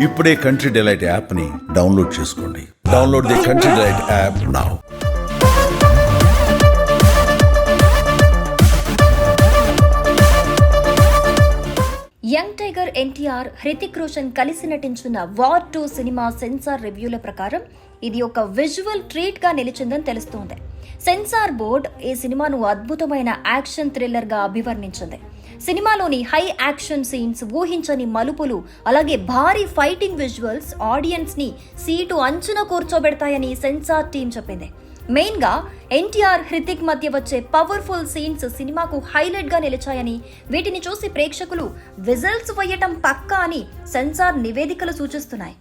ఇప్పుడే country delight app ని download చేసుకోండి. Download the country delight app now. Young tiger NTR, Hrithik Roshan కలిసి నటించిన వార్ 2 సినిమా సెన్సార్ రివ్యూల ప్రకారం ఇది ఒక విజువల్ ట్రీట్ గా నిలిచిందని తెలుస్తోంది. సెన్సార్ బోర్డ్ ఈ సినిమాను అద్భుతమైన యాక్షన్ థ్రిల్లర్ గా అభివర్ణించింది. సినిమాలోని హై యాక్షన్ సీన్స్, ఊహించని మలుపులు, అలాగే భారీ ఫైటింగ్ విజువల్స్ ఆడియన్స్ ని సీటు అంచున కూర్చోబెడతాయని సెన్సార్ టీం చెప్పింది. మెయిన్ గా ఎన్టీఆర్, హృతిక్ మధ్య వచ్చే పవర్ఫుల్ సీన్స్ సినిమాకు హైలైట్ గా నిలిచాయని, వీటిని చూసి ప్రేక్షకులు విజిల్స్ వేయటం పక్కా అని సెన్సార్ నివేదికలు సూచిస్తున్నాయి.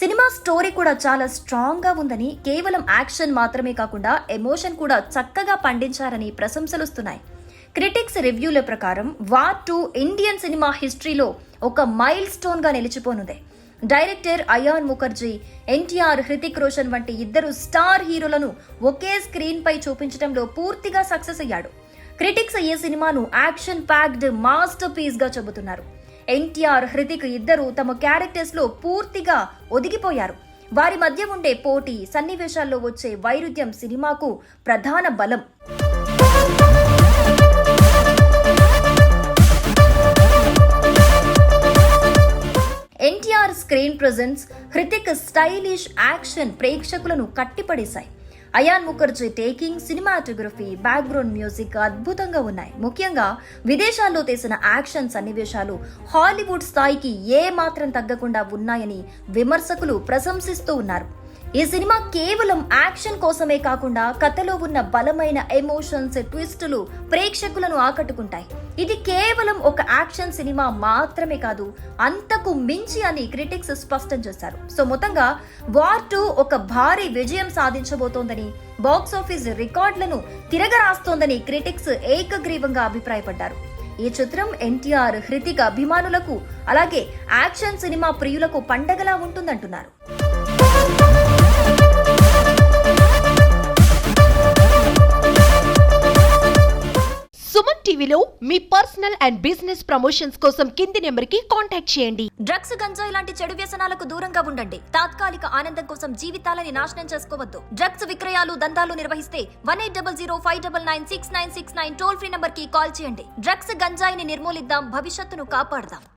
సినిమా స్టోరీ కూడా చాలా స్ట్రాంగ్ గా ఉందని, కేవలం యాక్షన్ మాత్రమే కాకుండా ఎమోషన్ కూడా చక్కగా పండించారని ప్రశంసలుస్తున్నాయి. క్రిటిక్స్ రివ్యూల ప్రకారం వార్ 2 ఇండియన్ సినిమా హిస్టరీలో ఒక మైల్ స్టోన్ గా నిలిచిపోనుంది. డైరెక్టర్ అయాన్ ముఖర్జీ, ఎన్టీఆర్, హృతిక్ రోషన్ వంటి ఇద్దరు స్టార్ హీరోలను ఒకే స్క్రీన్ పై చూపించడంలో పూర్తిగా సక్సెస్ అయ్యాడు. క్రిటిక్స్ ఈ సినిమాను యాక్షన్ ప్యాక్డ్ మాస్టర్ పీస్ గా చెబుతున్నారు. ఎన్టీఆర్, హృతిక్ ఇద్దరు తమ క్యారెక్టర్స్ లో పూర్తిగా ఒదిగిపోయారు. వారి మధ్య ఉండే పోటీ, సన్నివేశాల్లో వచ్చే వైరుధ్యం సినిమాకు ప్రధాన బలం. NTR screen presence, Hrithik stylish action ప్రేక్షకులను కట్టిపడేశాయి. Ayan Mukherjee taking, cinematography, background music అద్భుతంగా ఉన్నాయి. ముఖ్యంగా విదేశాల్లో తీసిన యాక్షన్ సన్నివేశాలు హాలీవుడ్ స్థాయికి ఏ మాత్రం తగ్గకుండా ఉన్నాయని విమర్శకులు ప్రశంసిస్తూ ఉన్నారు. ఈ సినిమా కేవలం యాక్షన్ కోసమే కాకుండా కథలో ఉన్న బలమైన ఎమోషన్స్, ట్విస్టులు ప్రేక్షకులను ఆకట్టుకుంటాయి. ఇది కేవలం ఒక యాక్షన్ సినిమా మాత్రమే కాదు, అంతకు మించి అని క్రిటిక్స్ స్పష్టం చేశారు. సో మొత్తంగా వార్ 2 ఒక భారీ విజయం సాధించబోతోందని, బాక్స్ ఆఫీస్ రికార్డులను తిరగరాస్తోందని క్రిటిక్స్ ఏకగ్రీవంగా అభిప్రాయపడ్డారు. ఈ చిత్రం ఎన్టీఆర్, హృతిక్ అభిమానులకు అలాగే యాక్షన్ సినిమా ప్రియులకు పండగలా ఉంటుందంటున్నారు. సుమన్ టీవీలో మీ పర్సనల్ అండ్ బిజినెస్ ప్రమోషన్స్ కోసం కింది నెంబర్కి కాంటాక్ట్ చేయండి. డ్రగ్స్, గంజాయి లాంటి చెడు వ్యసనాలకు దూరంగా ఉండండి. తాత్కాలిక ఆనందం కోసం జీవితాలని నాశనం చేసుకోవద్దు. డ్రగ్స్ విక్రయాలు, దందాలు నిర్వహిస్తే 1800-599-6969 టోల్ ఫ్రీ నంబర్ కి కాల్ చేయండి. డ్రగ్స్, గంజాయిని నిర్మూలిద్దాం, భవిష్యత్తును కాపాడదాం.